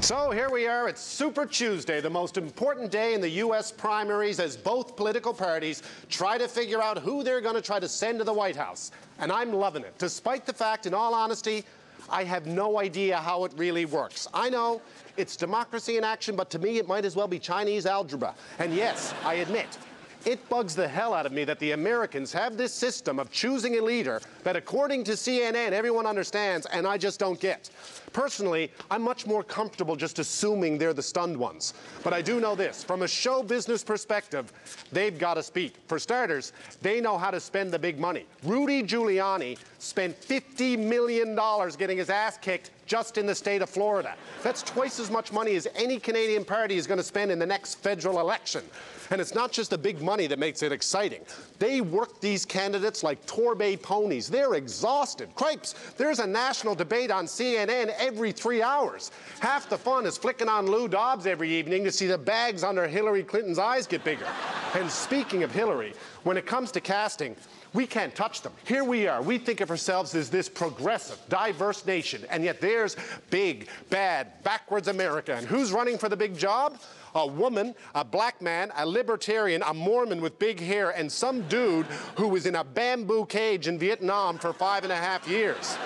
So here we are, it's Super Tuesday, the most important day in the U.S. primaries as both political parties try to figure out who they're going to try to send to the White House. And I'm loving it, despite the fact, in all honesty, I have no idea how it really works. I know it's democracy in action, but to me it might as well be Chinese algebra. And yes, I admit, it bugs the hell out of me that the Americans have this system of choosing a leader that, according to CNN, everyone understands, and I just don't get. Personally, I'm much more comfortable just assuming they're the stunned ones. But I do know this, from a show business perspective, they've got to speak. For starters, they know how to spend the big money. Rudy Giuliani spent $50 million getting his ass kicked just in the state of Florida. That's twice as much money as any Canadian party is going to spend in the next federal election. And it's not just the big money that makes it exciting. They work these candidates like Torbay ponies. They're exhausted. Cripes, there's a national debate on CNN every 3 hours. Half the fun is flicking on Lou Dobbs every evening to see the bags under Hillary Clinton's eyes get bigger. And speaking of Hillary, when it comes to casting, we can't touch them. Here we are. We think of ourselves as this progressive, diverse nation, and yet there's big, bad, backwards America. And who's running for the big job? A woman, a black man, a libertarian, a Mormon with big hair, and some dude who was in a bamboo cage in Vietnam for 5.5 years.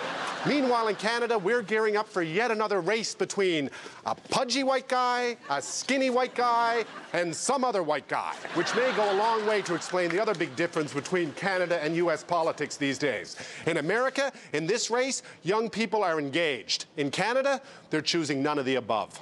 Meanwhile, in Canada, we're gearing up for yet another race between a pudgy white guy, a skinny white guy, and some other white guy, which may go a long way to explain the other big difference between Canada and U.S. politics these days. In America, in this race, young people are engaged. In Canada, they're choosing none of the above.